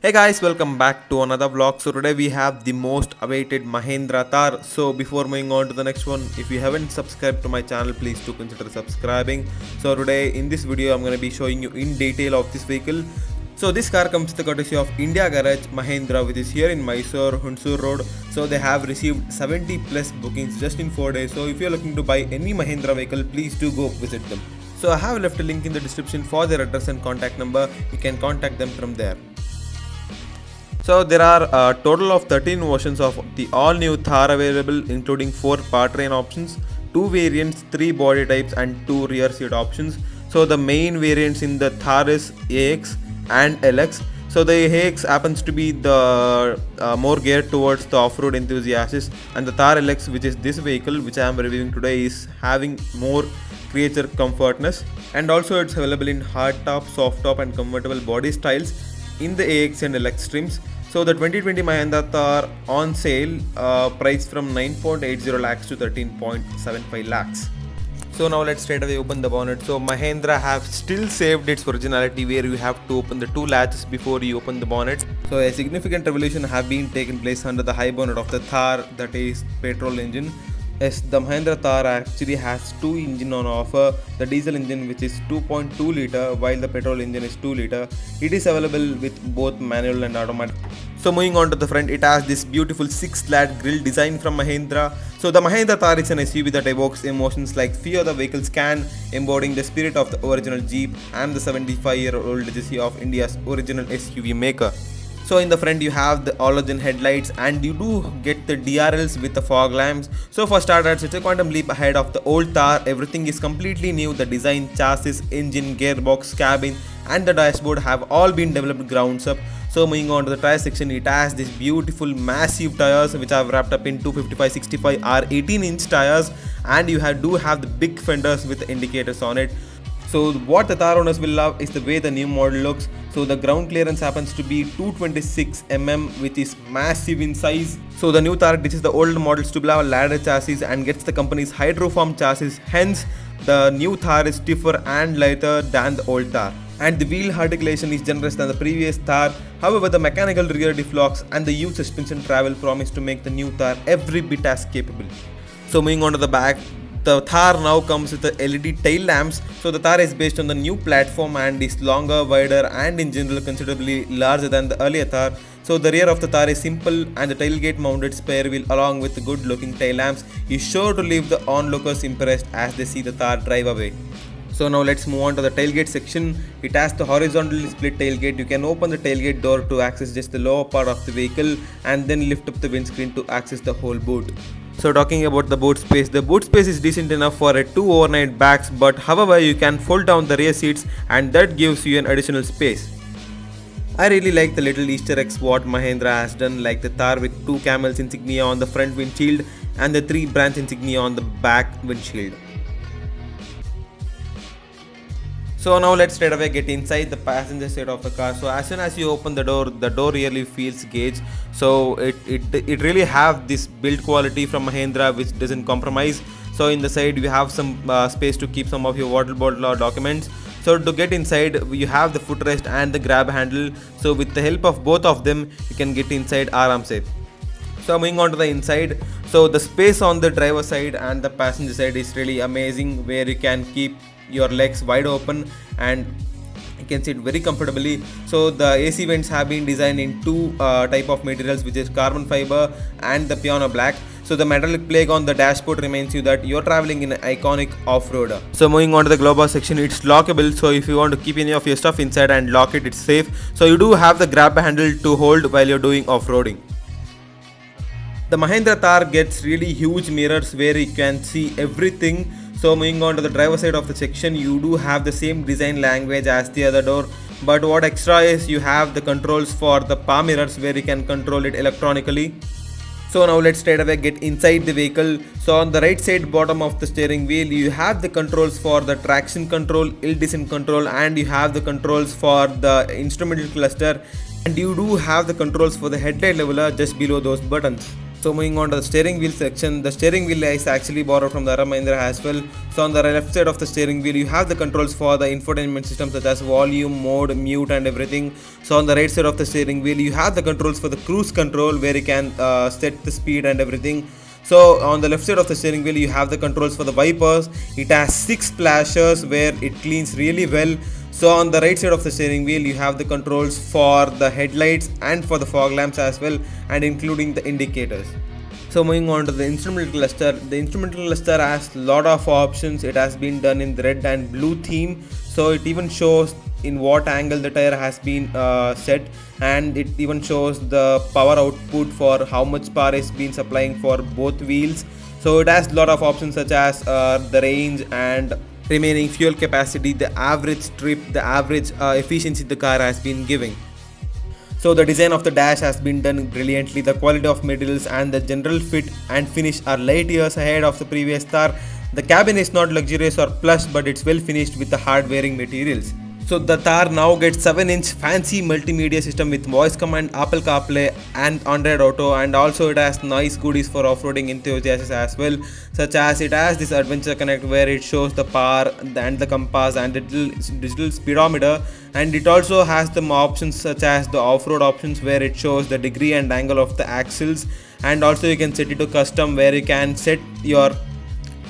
Hey guys, welcome back to another vlog. So today we have the most awaited Mahindra Thar. So before moving on to the next one, if you haven't subscribed to my channel, please do consider subscribing. So today in this video I'm going to be showing you in detail of this vehicle. So this car comes the courtesy of India Garage Mahindra, which is here in Mysore, Hunsur Road. So they have received 70 plus bookings just in 4 days. So if you're looking to buy any Mahindra vehicle, please do go visit them. So I have left a link in the description for their address and contact number. You can contact them from there. So there are a total of 13 versions of the all-new Thar available, including 4 powertrain options, 2 variants, 3 body types and 2 rear seat options. So the main variants in the Thar is AX and LX. So the AX happens to be the more geared towards the off-road enthusiasts, and the Thar LX, which is this vehicle which I am reviewing today, is having more creature comfortness, and also it's available in hard top, soft top and convertible body styles in the AX and LX trims. So the 2020 Mahindra Thar on sale priced from 9.80 lakhs to 13.75 lakhs. So now let's straight away open the bonnet. So Mahindra have still saved its originality, where you have to open the 2 latches before you open the bonnet. So a significant revolution have been taken place under the high bonnet of the Thar, that is petrol engine. Yes, the Mahindra Thar actually has 2 engines on offer. The diesel engine, which is 2.2 liter, while the petrol engine is 2 liter. It is available with both manual and automatic. So moving on to the front, it has this beautiful 6-slat grille design from Mahindra. So the Mahindra Thar is an SUV that evokes emotions like few other vehicles can, embodying the spirit of the original Jeep and the 75-year-old legacy of India's original SUV maker. So in the front you have the halogen headlights, and you do get the DRLs with the fog lamps. So for starters, it's a quantum leap ahead of the old Thar. Everything is completely new. The design, chassis, engine, gearbox, cabin and the dashboard have all been developed grounds up. So moving on to the tire section, it has these beautiful massive tires which are wrapped up in 255/65 R 18-inch tires, and you do have the big fenders with the indicators on it. So what the Thar owners will love is the way the new model looks. So the ground clearance happens to be 226 mm, which is massive in size. So the new Thar ditches the old models to have a ladder chassis and gets the company's hydroform chassis. Hence, the new Thar is stiffer and lighter than the old Thar. And the wheel articulation is generous than the previous Thar. However, the mechanical rear diff locks and the huge suspension travel promise to make the new Thar every bit as capable. So moving on to the back, the Thar now comes with the LED tail lamps. So the Thar is based on the new platform and is longer, wider and in general considerably larger than the earlier Thar. So the rear of the Thar is simple, and the tailgate mounted spare wheel along with the good looking tail lamps is sure to leave the onlookers impressed as they see the Thar drive away. So now let's move on to the tailgate section. It has the horizontally split tailgate. You can open the tailgate door to access just the lower part of the vehicle and then lift up the windscreen to access the whole boot. So talking about the boot space is decent enough for a 2 overnight bags, but however you can fold down the rear seats and that gives you an additional space. I really like the little Easter eggs what Mahindra has done, like the Thar with 2 camels insignia on the front windshield and the 3 branch insignia on the back windshield. So now let's straight away get inside the passenger side of the car. So as soon as you open the door really feels gauged. So it really have this build quality from Mahindra which doesn't compromise. So in the side you have some space to keep some of your water bottle or documents. So to get inside you have the footrest and the grab handle. So with the help of both of them you can get inside aram se. So moving on to the inside, so the space on the driver side and the passenger side is really amazing, where you can keep your legs wide open and you can sit very comfortably. So the AC vents have been designed in 2 type of materials, which is carbon fiber and the piano black. So the metallic plaque on the dashboard reminds you that you're traveling in an iconic off-roader. So moving on to the glove box section, it's lockable. So if you want to keep any of your stuff inside and lock it, it's safe. So you do have the grab handle to hold while you're doing off-roading. The Mahindra Thar gets really huge mirrors where you can see everything. So moving on to the driver side of the section, you do have the same design language as the other door, but what extra is you have the controls for the palm mirrors where you can control it electronically. So now let's straight away get inside the vehicle. So on the right side bottom of the steering wheel you have the controls for the traction control, hill descent control, and you have the controls for the instrumental cluster, and you do have the controls for the headlight leveler just below those buttons. So moving on to the steering wheel section, the steering wheel is actually borrowed from the Mahindra as well. So on the left side of the steering wheel, you have the controls for the infotainment system such as volume, mode, mute and everything. So on the right side of the steering wheel, you have the controls for the cruise control where you can set the speed and everything. So on the left side of the steering wheel, you have the controls for the wipers. It has 6 splashers where it cleans really well. So on the right side of the steering wheel, you have the controls for the headlights and for the fog lamps as well, and including the indicators. So moving on to the instrumental cluster has lot of options. It has been done in the red and blue theme. So it even shows in what angle the tire has been set, and it even shows the power output for how much power is being supplying for both wheels. So it has lot of options such as the range and remaining fuel capacity, the average trip, the average efficiency the car has been giving. So the design of the dash has been done brilliantly. The quality of materials and the general fit and finish are light years ahead of the previous Thar. The cabin is not luxurious or plush, but it's well finished with the hard wearing materials. So the Thar now gets 7-inch fancy multimedia system with voice command, Apple CarPlay and Android Auto, and also it has nice goodies for off-roading enthusiasts as well, such as it has this Adventure Connect where it shows the power and the compass and the digital speedometer, and it also has the options such as the off-road options where it shows the degree and angle of the axles, and also you can set it to custom where you can set your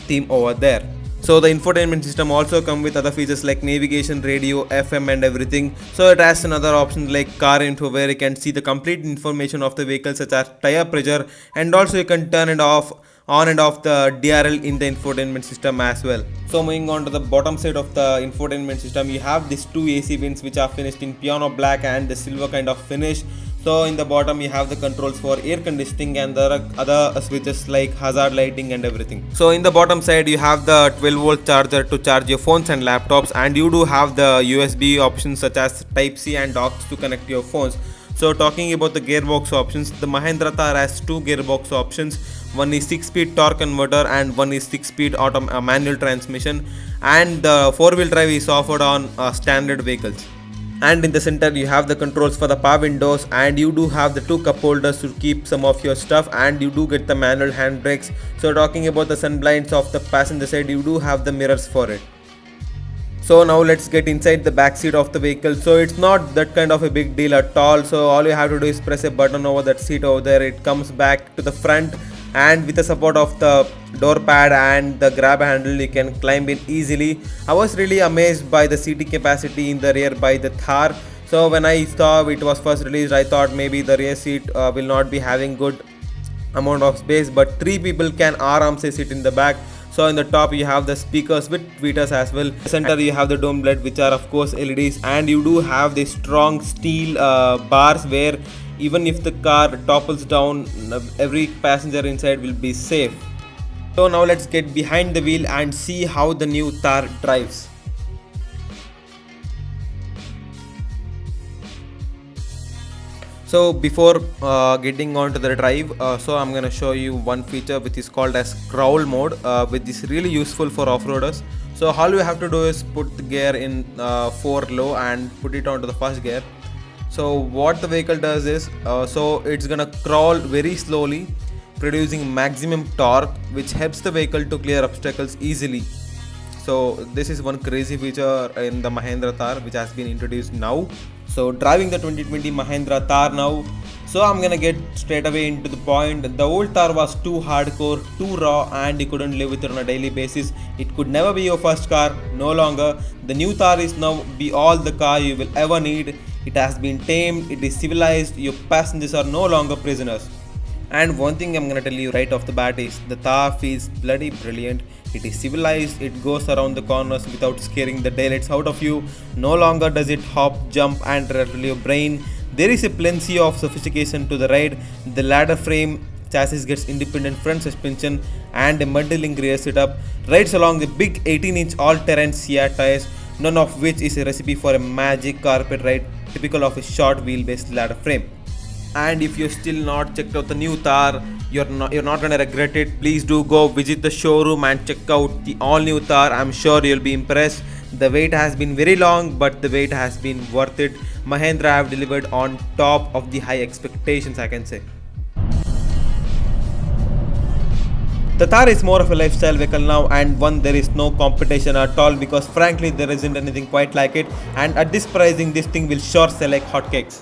theme over there. So the infotainment system also come with other features like navigation, radio, FM and everything. So it has another option like car info where you can see the complete information of the vehicle such as tire pressure, and also you can turn it off on and off the DRL in the infotainment system as well. So moving on to the bottom side of the infotainment system, you have these two AC vents which are finished in piano black and the silver kind of finish. So in the bottom you have the controls for air conditioning and the other switches like hazard lighting and everything. So in the bottom side you have the 12-volt charger to charge your phones and laptops, and you do have the USB options such as Type-C and docks to connect your phones. So talking about the gearbox options, the Mahindra Thar has two gearbox options. One is 6-speed torque converter and one is 6-speed manual transmission, and the 4-wheel drive is offered on standard vehicles. And in the center you have the controls for the power windows, and you do have the two cup holders to keep some of your stuff, and you do get the manual handbrakes. So talking about the sun blinds of the passenger side, you do have the mirrors for it. So now let's get inside the back seat of the vehicle. So it's not that kind of a big deal at all. So all you have to do is press a button over that seat over there. It comes back to the front, and with the support of the door pad and the grab handle you can climb in easily. I was really amazed by the seating capacity in the rear by the Thar. So when I saw it was first released, I thought maybe the rear seat will not be having good amount of space, but 3 people can aramse sit in the back. So in the top you have the speakers with tweeters as well. In the center you have the dome LED which are of course LEDs, and you do have the strong steel bars where even if the car topples down, every passenger inside will be safe. So now let's get behind the wheel and see how the new Thar drives. So before getting on to the drive, so I'm gonna show you one feature which is called as crawl mode, which is really useful for off-roaders. So all you have to do is put the gear in 4 low and put it onto the first gear. So what the vehicle does is, so it's gonna crawl very slowly, producing maximum torque, which helps the vehicle to clear obstacles easily. So this is one crazy feature in the Mahindra Thar which has been introduced now. So driving the 2020 Mahindra Thar now. So I'm gonna get straight away into the point. The old Thar was too hardcore, too raw, and you couldn't live with it on a daily basis. It could never be your first car, no longer. The new Thar is now be all the car you will ever need. It has been tamed, it is civilized, your passengers are no longer prisoners. And one thing I'm gonna tell you right off the bat is the Thar feels bloody brilliant. It is civilized, it goes around the corners without scaring the daylights out of you. No longer does it hop, jump and rattle your brain. There is a plenty of sophistication to the ride. The ladder frame chassis gets independent front suspension and a multi-link rear setup. Rides along the big 18-inch all-terrain Sia tires, none of which is a recipe for a magic carpet ride typical of a short wheelbase ladder frame. And if you're still not checked out the new Thar, you're not gonna regret it. Please do go visit the showroom and check out the all new Thar. I'm sure you'll be impressed. The wait has been very long, but the wait has been worth it. Mahindra have delivered on top of the high expectations, I can say. The Thar is more of a lifestyle vehicle now, and one there is no competition at all, because frankly there isn't anything quite like it, and at this pricing this thing will sure sell like hotcakes.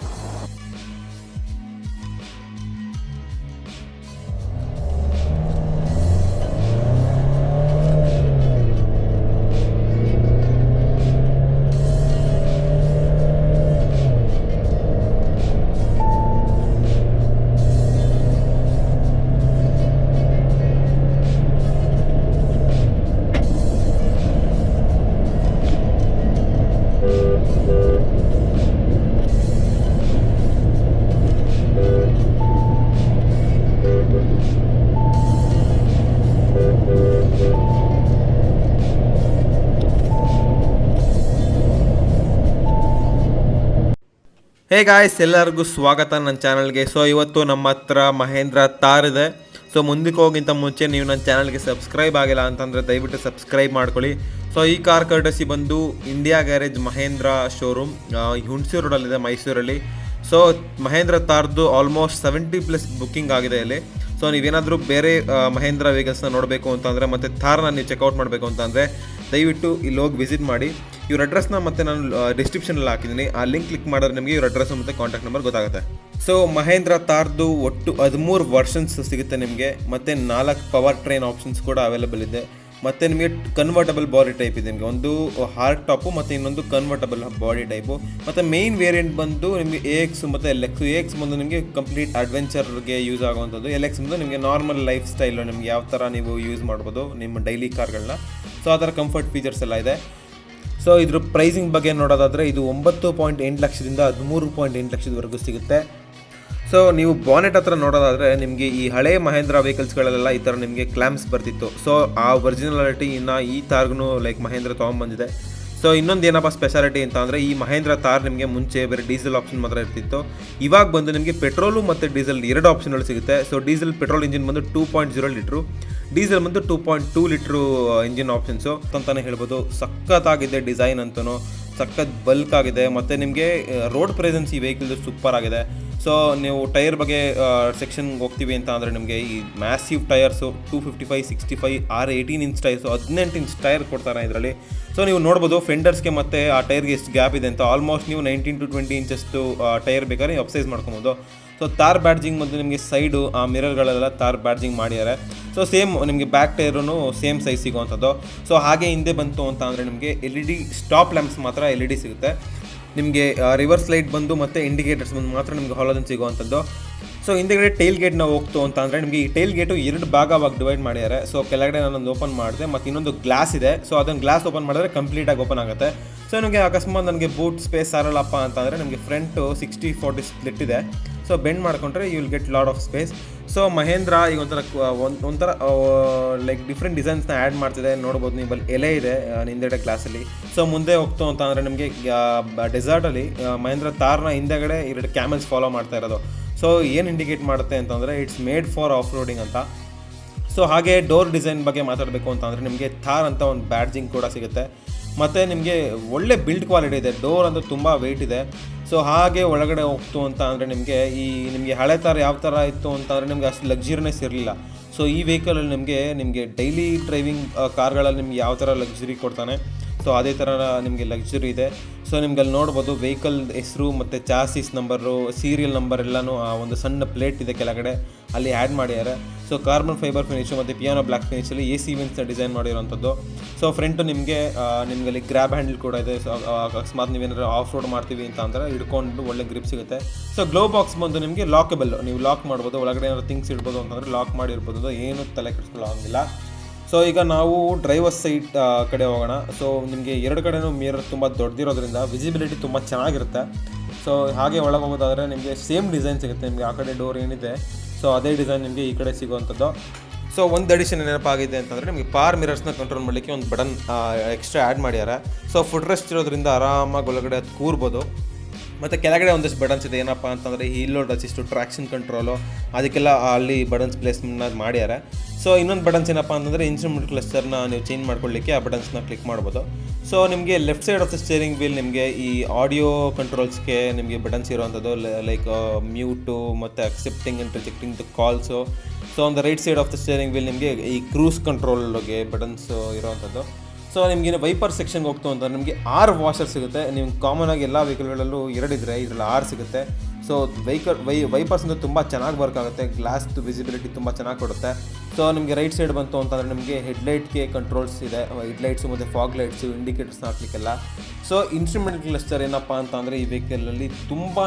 Hey guys, ಎಲ್ಲರಿಗೂ ಸ್ವಾಗತ ನನ್ನ ಚಾನಲ್ಗೆ. So ಇವತ್ತು ನಮ್ಮ ಹತ್ರ ಮಹೇಂದ್ರ ಥಾರ್ ಇದೆ. So ಮುಂದಕ್ಕೆ ಹೋಗಿಂತ ಮುಂಚೆ ನೀವು ನನ್ನ ಚಾನಲ್ಗೆ ಸಬ್ಸ್ಕ್ರೈಬ್ ಆಗಿಲ್ಲ ಅಂತಂದರೆ ದಯವಿಟ್ಟು ಸಬ್ಸ್ಕ್ರೈಬ್ ಮಾಡ್ಕೊಳ್ಳಿ. ಸೊ ಈ ಕಾರ್ ಕರ್ಟಸಿ ಬಂದು India garage Mahindra showroom, Hunsur ರೋಡಲ್ಲಿದೆ, ಮೈಸೂರಲ್ಲಿ. ಸೊ ಮಹೇಂದ್ರ ಥಾರ್ದು ಆಲ್ಮೋಸ್ಟ್ 70+ ಬುಕ್ಕಿಂಗ್ ಆಗಿದೆ ಇಲ್ಲಿ. ಸೊ ನೀವೇನಾದರೂ ಬೇರೆ ಮಹೇಂದ್ರ ವೆಹಿಕಲ್ಸ್ನ ನೋಡಬೇಕು ಅಂತಂದರೆ ಮತ್ತು ಥಾರ್ನ ನೀವು ಚೆಕ್ಔಟ್ ಮಾಡಬೇಕು ಅಂತಂದರೆ ದಯವಿಟ್ಟು ಇಲ್ಲಿ ಹೋಗಿ ವಿಸಿಟ್ ಮಾಡಿ. ಇವ್ರ ಅಡ್ರೆಸ್ನ ಮತ್ತು ನಾನು ಡಿಸ್ಕ್ರಿಪ್ಷನಲ್ಲಿ ಹಾಕಿದ್ದೀನಿ. ಆ ಲಿಂಕ್ ಕ್ಲಿಕ್ ಮಾಡಿದ್ರೆ ನಿಮಗೆ ಇವ್ರ ಅಡ್ರೆಸ್ ಮತ್ತು ಕಾಂಟ್ಯಾಕ್ಟ್ ನಂಬರ್ ಗೊತ್ತಾಗುತ್ತೆ. ಸೊ ಮಹೇಂದ್ರ ಥಾರ್ದು ಒಟ್ಟು 13 ವರ್ಷನ್ಸ್ ಸಿಗುತ್ತೆ ನಿಮಗೆ, ಮತ್ತು 4 ಪವರ್ ಟ್ರೈನ್ ಆಪ್ಷನ್ಸ್ ಕೂಡ ಅವೈಲೇಬಲ್ ಇದೆ. ಮತ್ತು ನಿಮಗೆ ಕನ್ವರ್ಟಬಲ್ ಬಾಡಿ ಟೈಪ್ ಇದೆ, ನಿಮಗೆ ಒಂದು ಹಾರ್ಡ್ ಟಾಪು ಮತ್ತು ಇನ್ನೊಂದು ಕನ್ವರ್ಟಬಲ್ ಬಾಡಿ ಟೈಪು. ಮತ್ತು ಮೇಯ್ನ್ ವೇರಿಯಂಟ್ ಬಂದು ನಿಮಗೆ AX ಮತ್ತು LX. AX ಬಂದು ನಿಮಗೆ ಕಂಪ್ಲೀಟ್ ಅಡ್ವೆಂಚರ್ಗೆ ಯೂಸ್ ಆಗುವಂಥದ್ದು. LX ಬಂದು ನಿಮಗೆ ನಾರ್ಮಲ್ ಲೈಫ್ ಸ್ಟೈಲು, ನಿಮ್ಗೆ ಯಾವ ಥರ ನೀವು ಯೂಸ್ ಮಾಡ್ಬೋದು ನಿಮ್ಮ ಡೈಲಿ ಕಾರ್ಗಳನ್ನ. ಸೊ ಆ ಥರ ಕಂಫರ್ಟ್ ಫೀಚರ್ಸ್ ಎಲ್ಲ ಇದೆ. ಸೊ ಇದ್ರ ಪ್ರೈಸಿಂಗ್ ಬಗ್ಗೆ ನೋಡೋದಾದರೆ ಇದು 9.8 ಲಕ್ಷದಿಂದ 13.8 ಲಕ್ಷದವರೆಗೂ ಸಿಗುತ್ತೆ. ಸೊ ನೀವು ಬಾನೆಟ್ ಹತ್ರ ನೋಡೋದಾದರೆ ನಿಮಗೆ ಈ ಹಳೆ ಮಹೇಂದ್ರ ವೆಹಿಕಲ್ಸ್ಗಳಲ್ಲೆಲ್ಲ ಈ ಥರ ನಿಮಗೆ ಕ್ಲ್ಯಾಂಪ್ಸ್ ಬರ್ತಿತ್ತು. ಸೊ ಆ ಒರಿಜಿನಾಲಿಟಿ ಇನ್ನು ಈ ಥಾರ್ಗೂ ಲೈಕ್ ಮಹೇಂದ್ರ ತೊಗೊಂಬಂದಿದೆ. ಸೊ ಇನ್ನೊಂದು ಏನಪ್ಪ ಸ್ಪೆಷಾಲಿಟಿ ಅಂತ ಅಂದರೆ ಈ ಮಹೇಂದ್ರ ಥಾರ್ ನಿಮಗೆ ಮುಂಚೆ ಬೇರೆ ಡೀಸೆಲ್ ಆಪ್ಷನ್ ಮಾತ್ರ ಇರ್ತಿತ್ತು. ಇವಾಗ ಬಂದು ನಿಮಗೆ ಪೆಟ್ರೋಲು ಮತ್ತು ಡೀಸೆಲ್ 2 ಆಪ್ಷನ್ಗಳು ಸಿಗುತ್ತೆ. ಸೊ ಡೀಸೆಲ್ ಪೆಟ್ರೋಲ್ ಇಂಜಿನ್ ಬಂದು 2.0 ಲೀಟ್ರು, ಡೀಸೆಲ್ ಬಂದು 2.2 ಲೀಟ್ರು ಇಂಜಿನ್ ಆಪ್ಷನ್ಸು ಅಂತಲೇ ಹೇಳ್ಬೋದು. ಸಖತ್ತಾಗಿದೆ ಡಿಸೈನ್ ಅಂತೂ, ಸಖತ್ ಬಲ್ಕ್ ಆಗಿದೆ. ಮತ್ತು ನಿಮಗೆ ರೋಡ್ ಪ್ರೆಸೆನ್ಸ್ ಈ ವೆಹಿಕಲ್ದು ಸೂಪರ್ ಆಗಿದೆ. ಸೊ ನೀವು ಟೈರ್ ಬಗ್ಗೆ ಸೆಕ್ಷನ್ಗೆ ಹೋಗ್ತೀವಿ ಅಂತ ಅಂದರೆ ನಿಮಗೆ ಈ massive tyres 255, 65, R18 inch tyres, 18 inch tyre ಕೊಡ್ತಾರೆ ಇದರಲ್ಲಿ. ಸೊ ನೀವು ನೋಡ್ಬೋದು ಫೆಂಡರ್ಸ್ಗೆ ಮತ್ತು ಆ ಟೈರ್ಗೆ ಎಷ್ಟು ಗ್ಯಾಪ್ ಇದೆ ಅಂತ. ಆಲ್ಮೋಸ್ಟ್ ನೀವು 19 to 20 ಇಂಚಷ್ಟು ಟೈರ್ ಬೇಕಾದ್ರೆ ನೀವು ಅಪ್ಸೈಸ್ ಮಾಡ್ಕೊಬೋದು. ಸೊ ಥಾರ್ ಬ್ಯಾಡ್ಜಿಂಗ್ ಮತ್ತು ನಿಮಗೆ ಸೈಡು ಆ ಮಿರರ್ಗಳೆಲ್ಲ ಥಾರ್ ಬ್ಯಾಡ್ಜಿಂಗ್ ಮಾಡಿದ್ದಾರೆ. ಸೊ ಸೇಮ್ ನಿಮಗೆ ಬ್ಯಾಕ್ ಟೈರೂ ಸೇಮ್ ಸೈಜ್ ಸಿಗೋವಂಥದ್ದು. ಸೊ ಹಾಗೆ ಹಿಂದೆ ಬಂತು ಅಂತ ಅಂದರೆ ನಿಮಗೆ LED ಸ್ಟಾಪ್ ಲ್ಯಾಂಪ್ಸ್ ಮಾತ್ರ LED ಸಿಗುತ್ತೆ. ನಿಮಗೆ ರಿವರ್ಸ್ ಲೈಟ್ ಬಂದು ಮತ್ತು ಇಂಡಿಕೇಟರ್ಸ್ ಬಂದು ಮಾತ್ರ ನಿಮಗೆ ಹೊಲದಲ್ಲಿ ಸಿಗುವಂಥದ್ದು. ಸೊ ಹಿಂದೆಗಡೆ ಟೈಲ್ ಗೇಟ್ನ ಹೋಗ್ತು ಅಂತ ಅಂದರೆ ನಿಮಗೆ ಈ ಟೈಲ್ ಗೇಟು 2 ಭಾಗವಾಗಿ ಡಿವೈಡ್ ಮಾಡಿದ್ದಾರೆ. ಸೊ ಕೆಳಗಡೆ ನಾನೊಂದು ಓಪನ್ ಮಾಡಿದೆ ಮತ್ತು ಇನ್ನೊಂದು ಗ್ಲಾಸ್ ಇದೆ. ಸೊ ಅದನ್ನು ಗ್ಲಾಸ್ ಓಪನ್ ಮಾಡಿದ್ರೆ ಕಂಪ್ಲೀಟಾಗಿ ಓಪನ್ ಆಗುತ್ತೆ. ಸೊ ನಿಮಗೆ ಅಕಸ್ಮಾತ್ ನನಗೆ ಬೂಟ್ ಸ್ಪೇಸ್ ಸಾರಲ್ಲಪ್ಪ ಅಂತ ಅಂದರೆ ನಿಮಗೆ ಫ್ರಂಟು 60-40 ಸ್ಪ್ಲಿಟ್ ಇದೆ. ಸೊ ಬೆಂಡ್ ಮಾಡಿಕೊಂಡ್ರೆ you will get lot of space. So Mahindra ಈಗ ಒಂಥರ ಲೈಕ್ ಡಿಫ್ರೆಂಟ್ ಡಿಸೈನ್ಸ್ನ ಆ್ಯಡ್ ಮಾಡ್ತಿದೆ. ನೋಡ್ಬೋದು ನೀವು ಅಲ್ಲಿ ಎಲೆ ಇದೆ ಹಿಂದೆಗಡೆ ಗ್ಲಾಸಲ್ಲಿ. ಸೊ ಮುಂದೆ ಹೋಗ್ತು ಅಂತ ಅಂದರೆ ನಿಮಗೆ ಡೆಸರ್ಟಲ್ಲಿ ಮಹೇಂದ್ರ ಥಾರ್ನ ಹಿಂದೆಗಡೆ 2 ಕ್ಯಾಮೆಲ್ಸ್ ಫಾಲೋ ಮಾಡ್ತಾ ಇರೋದು. ಸೊ ಏನು ಇಂಡಿಕೇಟ್ ಮಾಡುತ್ತೆ ಅಂತಂದರೆ it's made for off roading ಅಂತ. ಸೊ ಹಾಗೆ ಡೋರ್ ಡಿಸೈನ್ ಬಗ್ಗೆ ಮಾತಾಡಬೇಕು ಅಂತ ಅಂದರೆ ನಿಮಗೆ ಥಾರ್ ಅಂತ ಒಂದು ಬ್ಯಾಡ್ಜಿಂಗ್ ಕೂಡ ಸಿಗುತ್ತೆ. ಮತ್ತು ನಿಮಗೆ ಒಳ್ಳೆ ಬಿಲ್ಡ್ ಕ್ವಾಲಿಟಿ ಇದೆ. ಡೋರ್ ಅಂತೂ ತುಂಬ ವೆಯ್ಟ್ ಇದೆ. ಸೊ ಹಾಗೆ ಒಳಗಡೆ ಹೋಗ್ತು ಅಂತ ಅಂದರೆ ನಿಮಗೆ ಹಳೆ ಥರ ಯಾವ ಥರ ಇತ್ತು ಅಂತ ಅಂದರೆ ನಿಮಗೆ ಅಷ್ಟು ಲಕ್ಸುರಿನೆಸ್ ಇರಲಿಲ್ಲ. ಸೊ ಈ ವೆಹಿಕಲಲ್ಲಿ ನಿಮಗೆ ಡೈಲಿ ಡ್ರೈವಿಂಗ್ ಕಾರ್ಗಳಲ್ಲಿ ನಿಮ್ಗೆ ಯಾವ ಥರ ಲಕ್ಸುರಿ ಕೊಡ್ತಾನೆ, ಸೊ ಅದೇ ಥರ ನಿಮಗೆ ಲಕ್ಸುರಿ ಇದೆ. ಸೊ ನಿಮ್ಗೆ ಅಲ್ಲಿ ನೋಡ್ಬೋದು ವೆಹಿಕಲ್ ಹೆಸರು ಮತ್ತು ಚಾಸಿಸ್ ನಂಬರು, ಸೀರಿಯಲ್ ನಂಬರ್ ಎಲ್ಲನೂ ಆ ಒಂದು ಸಣ್ಣ ಪ್ಲೇಟ್ ಇದೆ ಕೆಳಗಡೆ, ಅಲ್ಲಿ ಆ್ಯಡ್ ಮಾಡಿದ್ದಾರೆ. ಸೊ ಕಾರ್ಬನ್ ಫೈಬರ್ ಫಿನಿಶು ಮತ್ತು ಪಿಯಾನೋ ಬ್ಲ್ಯಾಕ್ ಫಿನಿಶಲ್ಲಿ AC ವಿನ್ಸ್ನ ಡಿಸೈನ್ ಮಾಡಿರೋಂಥದ್ದು. ಸೊ ಫ್ರಂಟು ನಿಮಗೆ ಅಲ್ಲಿ ಗ್ರ್ಯಾಬ್ ಹ್ಯಾಂಡಲ್ ಕೂಡ ಇದೆ. ಸೊ ಅಕಸ್ಮಾತ್ ನೀವೇನಾದ್ರು ಆಫ್ ರೋಡ್ ಮಾಡ್ತೀವಿ ಅಂತ ಅಂದರೆ ಹಿಡ್ಕೊಂಡು ಒಳ್ಳೆ ಗ್ರಿಪ್ ಸಿಗುತ್ತೆ. ಸೊ ಗ್ಲೋ ಬಾಕ್ಸ್ ಬಂದು ನಿಮಗೆ ಲಾಕಬಲ್, ನೀವು ಲಾಕ್ ಮಾಡ್ಬೋದು, ಒಳಗಡೆ ಏನಾದ್ರು ಥಿಂಗ್ಸ್ ಇಡ್ಬೋದು ಅಂತಂದರೆ ಲಾಕ್ ಮಾಡಿರ್ಬೋದು, ಏನು ತಲೆ ಕೆಡಿಸ್ಕೊಳ್ಳೋಂಗಿಲ್ಲ. ಸೊ ಈಗ ನಾವು ಡ್ರೈವರ್ ಸೈಡ್ ಕಡೆ ಹೋಗೋಣ. ಸೊ ನಿಮಗೆ 2 ಕಡೆನೂ ಮಿರರ್ ತುಂಬ ದೊಡ್ಡದಿರೋದ್ರಿಂದ ವಿಸಿಬಿಲಿಟಿ ತುಂಬ ಚೆನ್ನಾಗಿರುತ್ತೆ. ಸೊ ಹಾಗೆ ಒಳಗೆ ಹೋಗೋದಾದರೆ ನಿಮಗೆ ಸೇಮ್ ಡಿಸೈನ್ ಸಿಗುತ್ತೆ. ನಿಮಗೆ ಆ ಕಡೆ ಡೋರ್ ಏನಿದೆ ಸೊ ಅದೇ ಡಿಸೈನ್ ನಿಮಗೆ ಈ ಕಡೆ ಸಿಗುವಂಥದ್ದು. ಸೊ ಒಂದು ಅಡಿಷನ್ ಏನಪ್ಪಾಗಿದೆ ಅಂತಂದರೆ ನಿಮಗೆ ಪಾರ್ ಮಿರರ್ಸ್ನ ಕಂಟ್ರೋಲ್ ಮಾಡಲಿಕ್ಕೆ ಒಂದು ಬಟನ್ ಎಕ್ಸ್ಟ್ರಾ ಆ್ಯಡ್ ಮಾಡ್ಯಾರ. ಸೊ ಫುಟ್ ರೆಸ್ಟ್ ಇರೋದ್ರಿಂದ ಆರಾಮಾಗಿ ಒಳಗಡೆ ಅದು ಕೂರ್ಬೋದು. ಮತ್ತು ಕೆಳಗಡೆ ಒಂದಷ್ಟು ಬಟನ್ಸ್ ಇದೆ. ಏನಪ್ಪ ಅಂತಂದರೆ hill hold assist, traction control, ಅದಕ್ಕೆಲ್ಲ ಅಲ್ಲಿ ಬಟನ್ಸ್ ಪ್ಲೇಸ್ಮೆಂಟ್ ಮಾಡ್ಯಾರ. ಸೊ ಇನ್ನೊಂದು ಬಟನ್ಸ್ ಏನಪ್ಪ ಅಂತಂದರೆ ಇನ್ಸ್ಟ್ರುಮೆಂಟ್ ಕ್ಲಸ್ಟರ್ನ ನೀವು ಚೇಂಜ್ ಮಾಡ್ಕೊಳ್ಳಿಕ್ಕೆ ಆ ಬಟನ್ಸ್ನ ಕ್ಲಿಕ್ ಮಾಡ್ಬೋದು. ಸೊ ನಿಮಗೆ left side of the steering wheel ನಿಮಗೆ ಈ ಆಡಿಯೋ ಕಂಟ್ರೋಲ್ಸ್ಗೆ ನಿಮಗೆ ಬಟನ್ಸ್ ಇರೋವಂಥದ್ದು, ಲೈಕ್ ಮ್ಯೂಟು ಮತ್ತು accepting and rejecting the calls. So so on the right side of the steering wheel ನಿಮಗೆ ಈ ಕ್ರೂಸ್ ಕಂಟ್ರೋಲ್ಗೆ ಬಟನ್ಸ್ ಇರೋವಂಥದ್ದು. ಸೊ ನಿಮಗೆ ವೈಪರ್ ಸೆಕ್ಷನ್ಗೆ ಹೋಗ್ತು ಅಂತ ನಿಮಗೆ 6 ವಾಷರ್ ಸಿಗುತ್ತೆ. ನಿಮ್ಗೆ ಕಾಮನ್ ಆಗಿ ಎಲ್ಲ ವೆಹಿಕಲ್ಗಳಲ್ಲೂ 2 ಇದ್ದರೆ ಇದರಲ್ಲಿ 6 ಸಿಗುತ್ತೆ. ಸೊ ವೈಪರ್ಸ್ ಅಂದರೆ ತುಂಬ ಚೆನ್ನಾಗಿ ವರ್ಕ್ ಆಗುತ್ತೆ, ಗ್ಲಾಸ್ದು ವಿಸಿಬಿಲಿಟಿ ತುಂಬ ಚೆನ್ನಾಗಿ ಕೊಡುತ್ತೆ. ಸೊ ನಿಮಗೆ ರೈಟ್ ಸೈಡ್ ಬಂತು ಅಂತಂದರೆ ನಿಮಗೆ ಹೆಡ್ಲೈಟ್ಗೆ ಕಂಟ್ರೋಲ್ಸ್ ಇದೆ, ಹೆಡ್ಲೈಟ್ಸು ಮತ್ತು ಫಾಗ್ ಲೈಟ್ಸು, ಇಂಡಿಕೇಟರ್ಸ್ನ ಹಾಕ್ಲಿಕ್ಕೆಲ್ಲ. ಸೊ ಇನ್ಸ್ಟ್ರೂಮೆಂಟ್ ಕ್ಲಸ್ಟರ್ ಏನಪ್ಪ ಅಂತ ಅಂದರೆ ಈ ವೆಹಿಕಲಲ್ಲಿ ತುಂಬಾ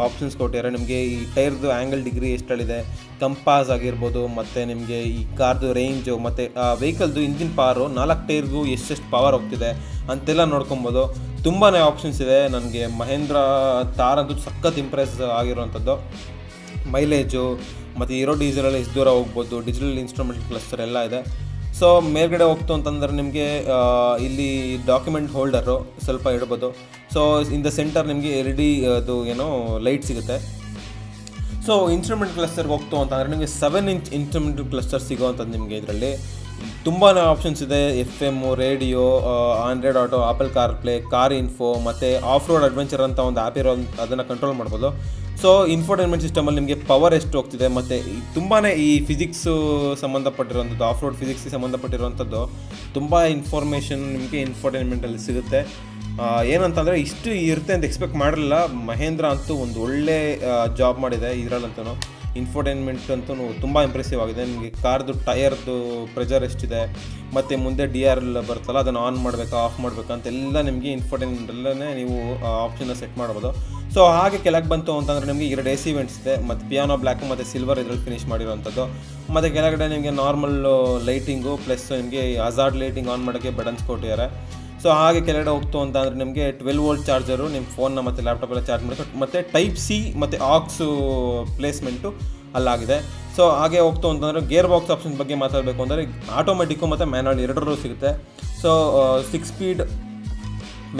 ಆಪ್ಷನ್ಸ್ ಕೊಟ್ಟಿದ್ದಾರೆ. ನಿಮಗೆ ಈ ಟೈರ್ದು ಆ್ಯಂಗಲ್ ಡಿಗ್ರಿ ಎಷ್ಟಲ್ಲಿದೆ, ಕಂಪಾಸ್ ಆಗಿರ್ಬೋದು, ಮತ್ತು ನಿಮಗೆ ಈ ಕಾರ್ದು ರೇಂಜು, ಮತ್ತು ವೆಹಿಕಲ್ದು ಇಂಜಿನ್ ಪವರು 4 ಟೈರ್ಗೂ ಎಷ್ಟೆಷ್ಟು ಪವರ್ ಹೋಗ್ತಿದೆ ಅಂತೆಲ್ಲ ನೋಡ್ಕೊಬೋದು. ತುಂಬಾ ಆಪ್ಷನ್ಸ್ ಇದೆ. ನನಗೆ ಮಹೇಂದ್ರ ಥಾರ್ ಅಂತೂ ಸಖತ್ ಇಂಪ್ರೆಸ್ ಆಗಿರುವಂಥದ್ದು. ಮೈಲೇಜು ಮತ್ತು ಇರೋ ಡೀಸೆಲಲ್ಲಿ ಎಷ್ಟು ದೂರ ಹೋಗ್ಬೋದು, ಡಿಜಿಟಲ್ ಇನ್ಸ್ಟ್ರೂಮೆಂಟ್ ಕ್ಲಸ್ಟರ್ ಎಲ್ಲ ಇದೆ. ಸೊ ಮೇಲ್ಗಡೆ ಹೋಗ್ತು ಅಂತಂದರೆ ನಿಮಗೆ ಇಲ್ಲಿ ಡಾಕ್ಯುಮೆಂಟ್ ಹೋಲ್ಡರು ಸ್ವಲ್ಪ ಇಡ್ಬೋದು. ಸೊ ಇನ್ ದ ಸೆಂಟರ್ ನಿಮಗೆ LED ಅದು ಏನೋ ಲೈಟ್ ಸಿಗುತ್ತೆ. ಸೊ ಇನ್ಸ್ಟ್ರೂಮೆಂಟ್ ಕ್ಲಸ್ಟರ್ಗೆ ಹೋಗ್ತು ಅಂತಂದರೆ ನಿಮಗೆ 7 ಇಂಚ್ ಇನ್ಸ್ಟ್ರೂಮೆಂಟ್ ಕ್ಲಸ್ಟರ್ ಸಿಗೋವಂಥದ್ದು. ನಿಮಗೆ ಇದರಲ್ಲಿ ತುಂಬಾ ಆಪ್ಷನ್ಸ್ ಇದೆ. FM, radio, Android auto, apple car play, car info, ಮತ್ತು ಆಫ್ ರೋಡ್ ಅಡ್ವೆಂಚರ್ ಅಂತ ಒಂದು ಆ್ಯಪ್ ಇರೋ ಅದನ್ನು ಕಂಟ್ರೋಲ್ ಮಾಡ್ಬೋದು. ಸೊ ಇನ್ಫೋಟೈನ್ಮೆಂಟ್ ಸಿಸ್ಟಮಲ್ಲಿ ನಿಮಗೆ ಪವರ್ ಎಷ್ಟು ಹೋಗ್ತಿದೆ, ಮತ್ತು ತುಂಬಾ ಈ ಫಿಸಿಕ್ಸು ಸಂಬಂಧಪಟ್ಟಿರುವಂಥದ್ದು, ಆಫ್ ರೋಡ್ ಫಿಸಿಕ್ಸಿಗೆ ಸಂಬಂಧಪಟ್ಟಿರುವಂಥದ್ದು ತುಂಬ ಇನ್ಫಾರ್ಮೇಷನ್ ನಿಮಗೆ ಇನ್ಫೋಟೈನ್ಮೆಂಟಲ್ಲಿ ಸಿಗುತ್ತೆ. ಏನಂತಂದರೆ ಇಷ್ಟು ಇರುತ್ತೆ ಅಂತ ಎಕ್ಸ್ಪೆಕ್ಟ್ ಮಾಡಿರಲಿಲ್ಲ. ಮಹೇಂದ್ರ ಅಂತೂ ಒಂದು ಒಳ್ಳೆ ಜಾಬ್ ಮಾಡಿದೆ ಇದರಲ್ಲಂತೂ. ಇನ್ಫೋಟೈನ್ಮೆಂಟ್ ಅಂತೂ ತುಂಬ ಇಂಪ್ರೆಸಿವ್ ಆಗಿದೆ. ನಿಮಗೆ ಕಾರ್ದು ಟಯರ್ದು ಪ್ರೆಷರ್ ಎಷ್ಟಿದೆ, ಮತ್ತು ಮುಂದೆ DRL ಬರುತ್ತಲ್ಲ ಅದನ್ನು ಆನ್ ಮಾಡಬೇಕಾ ಆಫ್ ಮಾಡಬೇಕಾ ಅಂತೆಲ್ಲ ನಿಮಗೆ ಇನ್ಫೋಟೈನ್ಮೆಂಟಲ್ಲೇ ನೀವು ಆಪ್ಷನ್ನ ಸೆಟ್ ಮಾಡ್ಬೋದು. ಸೊ ಹಾಗೆ ಕೆಳಗೆ ಬಂತು ಅಂತಂದರೆ ನಿಮಗೆ 2 AC ವೆಂಟ್ಸ್ ಇದೆ, ಮತ್ತು ಪಿಯಾನೋ ಬ್ಲ್ಯಾಕು ಮತ್ತು ಸಿಲ್ವರ್ ಇದರಲ್ಲಿ ಫಿನಿಶ್ ಮಾಡಿರೋವಂಥದ್ದು. ಮತ್ತು ಕೆಳಗಡೆ ನಿಮಗೆ ನಾರ್ಮಲ್ ಲೈಟಿಂಗು ಪ್ಲಸ್ ನಿಮಗೆ ಹಜಾರ್ಡ್ ಲೈಟಿಂಗ್ ಆನ್ ಮಾಡೋಕ್ಕೆ ಬಟನ್ಸ್ ಕೊಟ್ಟಿದ್ದಾರೆ. ಸೊ ಹಾಗೆ ಕೆಳಗಡೆ ಹೋಗ್ತು ಅಂತ ಅಂದರೆ ನಿಮಗೆ 12 ವೋಲ್ಟ್ ಚಾರ್ಜರು ನಿಮ್ಮ ಫೋನ್ನ ಮತ್ತು ಲ್ಯಾಪ್ಟಾಪೆಲ್ಲ ಚಾರ್ಜ್ ಮಾಡೋಕ್ಕೆ, ಮತ್ತು ಟೈಪ್ C ಮತ್ತು ಆಕ್ಸು ಪ್ಲೇಸ್ಮೆಂಟು ಅಲ್ಲಾಗಿದೆ. ಸೊ ಹಾಗೆ ಹೋಗ್ತು ಅಂತಂದರೆ ಗೇರ್ ಬಾಕ್ಸ್ ಆಪ್ಷನ್ಸ್ ಬಗ್ಗೆ ಮಾತಾಡಬೇಕು ಅಂದರೆ ಆಟೋಮೆಟಿಕ್ಕು ಮತ್ತು ಮ್ಯಾನ್ಯುವಲ್ ಎರಡರೂ ಸಿಗುತ್ತೆ. ಸೊ 6 ಸ್ಪೀಡ್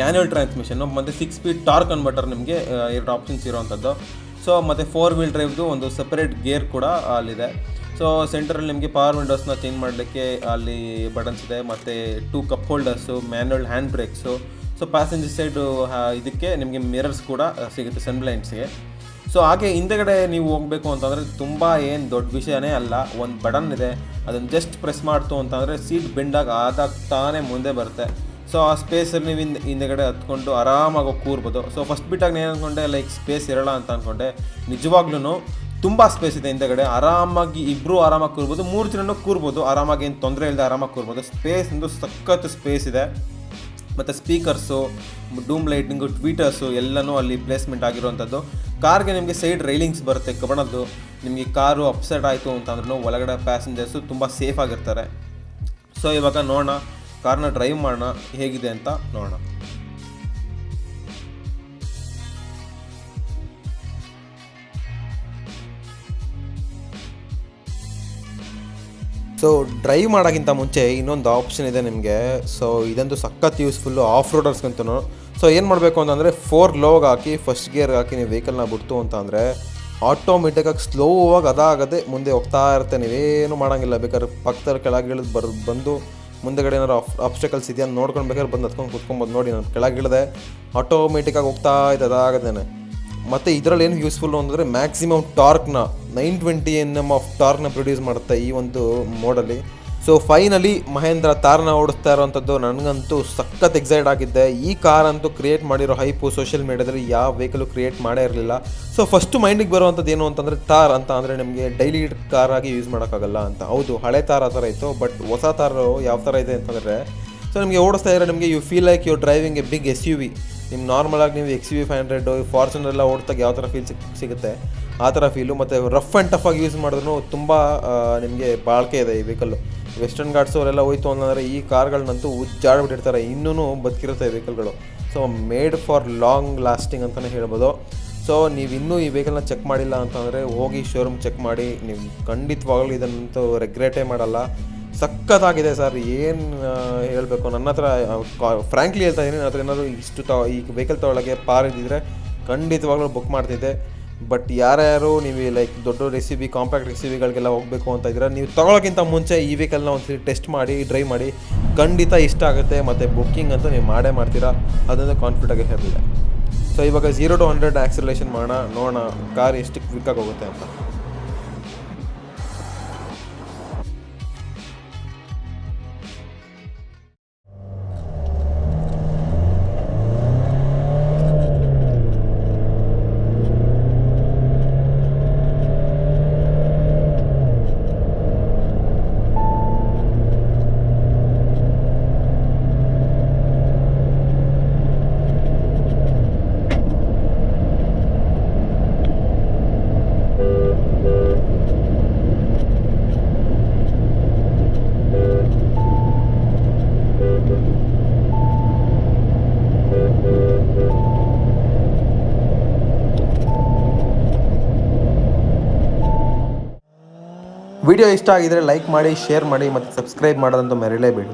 ಮ್ಯಾನ್ಯುವಲ್ ಟ್ರಾನ್ಸ್ಮಿಷನ್ನು ಮತ್ತು 6 ಸ್ಪೀಡ್ ಟಾರ್ಕ್ ಕನ್ವರ್ಟರ್ ನಿಮಗೆ 2 ಆಪ್ಷನ್ಸ್ ಇರೋವಂಥದ್ದು. ಸೊ ಮತ್ತು 4 ವೀಲ್ ಡ್ರೈವ್ದು ಒಂದು ಸಪ್ರೇಟ್ ಗೇರ್ ಕೂಡ ಅಲ್ಲಿದೆ. ಸೊ ಸೆಂಟರಲ್ಲಿ ನಿಮಗೆ ಪವರ್ ವಿಂಡೋಸ್ನ ಚೇಂಜ್ ಮಾಡಲಿಕ್ಕೆ ಅಲ್ಲಿ ಬಟನ್ಸ್ ಇದೆ, ಮತ್ತು 2 cup holders, manual hand brakes. So passenger side ಇದಕ್ಕೆ ನಿಮಗೆ ಮಿರರ್ಸ್ ಕೂಡ ಸಿಗುತ್ತೆ ಸನ್ಬ್ಲೈಂಡ್ಸ್ಗೆ. ಸೊ ಹಾಗೆ ಹಿಂದೆಗಡೆ ನೀವು ಹೋಗಬೇಕು ಅಂತಂದರೆ ತುಂಬ ಏನು ದೊಡ್ಡ ವಿಷಯನೇ ಅಲ್ಲ, ಒಂದು ಬಟನ್ ಇದೆ, ಅದನ್ನು ಜಸ್ಟ್ ಪ್ರೆಸ್ ಮಾಡ್ತು ಅಂತಂದರೆ ಸೀಟ್ ಬೆಂಡಾಗಿ ಆದಾಗ್ತಾನೆ ಮುಂದೆ ಬರುತ್ತೆ. ಸೊ ಆ ಸ್ಪೇಸಲ್ಲಿ ನೀವು ಹಿಂದೆಗಡೆ ಹತ್ಕೊಂಡು ಆರಾಮಾಗಿ ಕೂರ್ಬೋದು. ಸೊ ಫಸ್ಟ್ ಬಿಟ್ಟಾಗ ನಾನು ಅಂದ್ಕೊಂಡೆ ಲೈಕ್ ಸ್ಪೇಸ್ ಇರೋಲ್ಲ ಅಂತ ಅಂದ್ಕೊಂಡೆ, ನಿಜವಾಗ್ಲೂ ತುಂಬ ಸ್ಪೇಸ್ ಇದೆ ಹಿಂದೆಗಡೆ. ಆರಾಮಾಗಿ ಇಬ್ಬರು ಆರಾಮಾಗಿ ಕೂರ್ಬೋದು, 3 ಜನನೂ ಕೂರ್ಬೋದು ಆರಾಮಾಗಿ, ಏನು ತೊಂದರೆ ಇಲ್ಲದೆ ಆರಾಮಾಗಿ ಕೂರ್ಬೋದು. ಸ್ಪೇಸ್ ಒಂದು ಸಖತ್ ಸ್ಪೇಸ್ ಇದೆ. ಮತ್ತು ಸ್ಪೀಕರ್ಸು, ಡೂಮ್ ಲೈಟಿಂಗು, ಟ್ವೀಟರ್ಸು ಎಲ್ಲನೂ ಅಲ್ಲಿ ಪ್ಲೇಸ್ಮೆಂಟ್ ಆಗಿರುವಂಥದ್ದು. ಕಾರ್ಗೆ ನಿಮಗೆ ಸೈಡ್ ರೈಲಿಂಗ್ಸ್ ಬರುತ್ತೆ ಕಬ್ಬಣದ್ದು. ನಿಮಗೆ ಕಾರು ಅಪ್ಸೆಟ್ ಆಯಿತು ಅಂತಂದ್ರೂ ಒಳಗಡೆ ಪ್ಯಾಸೆಂಜರ್ಸು ತುಂಬ ಸೇಫ್ ಆಗಿರ್ತಾರೆ. ಸೊ ಇವಾಗ ನೋಡೋಣ, ಕಾರ್ನ ಡ್ರೈವ್ ಮಾಡೋಣ ಹೇಗಿದೆ ಅಂತ ನೋಡೋಣ. ಸೊ ಡ್ರೈವ್ ಮಾಡೋಕ್ಕಿಂತ ಮುಂಚೆ ಇನ್ನೊಂದು ಆಪ್ಷನ್ ಇದೆ ನಿಮಗೆ. ಸೊ ಇದಂತೂ ಸಖತ್ ಯೂಸ್ಫುಲ್ಲು ಆಫ್ ರೋಡರ್ಸ್ಗಂತೂ. ಸೊ ಏನು ಮಾಡಬೇಕು ಅಂತಂದರೆ 4 ಲೋಗೆ ಹಾಕಿ ಫಸ್ಟ್ ಗೇರ್ಗೆ ಹಾಕಿ ನೀವು ವೆಹಿಕಲ್ನ ಬಿಡ್ತು ಅಂತ ಅಂದರೆ ಆಟೋಮೆಟಿಕ್ಕಾಗಿ ಸ್ಲೋವಾಗಿ ಅದಾಗದೆ ಮುಂದೆ ಹೋಗ್ತಾ ಇರುತ್ತೆ. ನೀವೇನು ಮಾಡೋಂಗಿಲ್ಲ. ಬೇಕಾದ್ರೆ ಪಕ್ಕದಲ್ಲಿ ಕೆಳಗೆ ಇಳಿದು ಬಂದು ಮುಂದೆಗಡೆ ಏನಾರು ಆಬ್ಸ್ಟಕಲ್ಸ್ ಇದೆಯಾ ಅಂತ ನೋಡ್ಕೊಂಡು ಬೇಕಾದ್ರೆ ಬಂದು ಹತ್ಕೊಂಡು ಕುತ್ಕೊಬೋದು. ನೋಡಿ ನಾನು ಕೆಳಗೆ ಇಳಿದೆ ಆಟೋಮೆಟಿಕ್ಕಾಗಿ ಹೋಗ್ತಾ ಇದೆ ಅದಾಗದೇನೆ. ಮತ್ತು ಇದರಲ್ಲಿ ಏನು ಯೂಸ್ಫುಲ್ಲು ಅಂದರೆ ಮ್ಯಾಕ್ಸಿಮಮ್ ಟಾರ್ಕ್ನ 920 Nm ಆಫ್ ಟಾರ್ಕ್ನ ಪ್ರೊಡ್ಯೂಸ್ ಮಾಡುತ್ತೆ ಈ ಒಂದು ಮೋಡಲ್ಲಿ. ಸೊ ಫೈನಲಿ ಮಹೇಂದ್ರ ಥಾರ್ನ ಓಡಿಸ್ತಾ ಇರೋವಂಥದ್ದು. ನನಗಂತೂ ಸಖತ್ ಎಕ್ಸೈಟ್ ಆಗಿದ್ದೆ. ಈ ಕಾರ್ ಅಂತೂ ಕ್ರಿಯೇಟ್ ಮಾಡಿರೋ ಹೈಪು ಸೋಷಿಯಲ್ ಮೀಡಿಯಾದಲ್ಲಿ ಯಾವ ವೆಹಿಕಲು ಕ್ರಿಯೇಟ್ ಮಾಡೇ ಇರಲಿಲ್ಲ. ಸೊ ಫಸ್ಟು ಮೈಂಡಿಗೆ ಬರುವಂಥದ್ದು ಏನು ಅಂತಂದರೆ ಥಾರ್ ಅಂತ ಅಂದರೆ ನಿಮಗೆ ಡೈಲಿ ಕಾರಾಗಿ ಯೂಸ್ ಮಾಡೋಕ್ಕಾಗಲ್ಲ ಅಂತ. ಹೌದು, ಹಳೆ ಥಾರ್ ಆ ಥರ ಇತ್ತು. ಬಟ್ ಹೊಸ ಥಾರು ಯಾವ ಥರ ಇದೆ ಅಂತಂದರೆ, ಸೊ ನಿಮಗೆ ಓಡಿಸ್ತಾ ಇದ್ರೆ ನಿಮಗೆ you feel like you driving a big SUV. ನಿಮ್ಮ ನಾರ್ಮಲಾಗಿ ನೀವು XUV 500 ಫಾರ್ಚುನರ್ ಎಲ್ಲ ಓಡಿದಾಗ ಯಾವ ಥರ ಫೀಲ್ ಸಿಗುತ್ತೆ ಆ ಥರ ಫೀಲು. ಮತ್ತು ರಫ್ ಆ್ಯಂಡ್ ಟಫ್ ಆಗಿ ಯೂಸ್ ಮಾಡಿದ್ರು ತುಂಬ ನಿಮಗೆ ಬಾಳಿಕೆ ಇದೆ ಈ ವೆಹಿಕಲ್ಲು. ವೆಸ್ಟರ್ನ್ ಘಾಟ್ಸು ಅವರೆಲ್ಲ ಹೋಯ್ತು ಅಂತಂದರೆ ಈ ಕಾರ್ಗಳನ್ನಂತೂ ಉಜ್ಜಾಡ್ಬಿಟ್ಟಿರ್ತಾರೆ, ಇನ್ನೂ ಬದುಕಿರುತ್ತೆ ಈ ವೆಹಿಕಲ್ಗಳು. So made for long lasting ಅಂತಲೇ ಹೇಳ್ಬೋದು. ಸೊ ನೀವು ಇನ್ನೂ ಈ ವೆಹಿಕಲ್ನ ಚೆಕ್ ಮಾಡಿಲ್ಲ ಅಂತಂದರೆ ಹೋಗಿ ಶೋರೂಮ್ ಚೆಕ್ ಮಾಡಿ. ನೀವು ಖಂಡಿತವಾಗಲೂ ಇದನ್ನಂತೂ ರೆಗ್ರೆಟೇ ಮಾಡಲ್ಲ. ಸಖತ್ತಾಗಿದೆ ಸರ್. ಏನು ಹೇಳಬೇಕು, ನನ್ನ ಹತ್ರ ಫ್ರ್ಯಾಂಕ್ಲಿ ಹೇಳ್ತಾ ಇದ್ದೀನಿ, ನನ್ನ ಹತ್ರ ಏನಾದರೂ ಈ ವೆಹಿಕಲ್ ತೊಗೊಳಕ್ಕೆ ಪಾರ್ ಇದ್ದಿದ್ರೆ ಖಂಡಿತವಾಗ್ಲೂ ಬುಕ್ ಮಾಡ್ತಿದ್ದೆ. ಬಟ್ ಯಾರ್ಯಾರು ನೀವು ಲೈಕ್ ದೊಡ್ಡ SUV ಕಾಂಪ್ಯಾಕ್ಟ್ SUVಗಳಿಗೆಲ್ಲ ಹೋಗಬೇಕು ಅಂತ ಇದ್ದೀರಾ, ನೀವು ತೊಗೊಳೋಕ್ಕಿಂತ ಮುಂಚೆ ಈ ವೆಹಿಕಲ್ನ ಒಂದ್ಸರಿ ಟೆಸ್ಟ್ ಮಾಡಿ ಡ್ರೈವ್ ಮಾಡಿ, ಖಂಡಿತ ಇಷ್ಟ ಆಗುತ್ತೆ. ಮತ್ತು ಬುಕ್ಕಿಂಗ್ ಅಂತೂ ನೀವು ಮಾಡೇ ಮಾಡ್ತೀರಾ, ಅದನ್ನು ಕಾನ್ಫಿಡೆಂಟಾಗಿ ಹೇಳಿದೆ. ಸೊ ಇವಾಗ 0 to 100 ಆಕ್ಸಲೇಷನ್ ಮಾಡೋಣ, ನೋಡೋಣ ಕಾರ್ ಎಷ್ಟು ಕ್ವಿಕ್ಕಾಗಿ ಹೋಗುತ್ತೆ ಅಂತ. ವಿಡಿಯೋ ಇಷ್ಟ ಆಗಿದರೆ ಲೈಕ್ ಮಾಡಿ, ಶೇರ್ ಮಾಡಿ ಮತ್ತು ಸಬ್ಸ್ಕ್ರೈಬ್ ಮಾಡೋದಂತೂ ಮರೆಯಲೇಬೇಡಿ.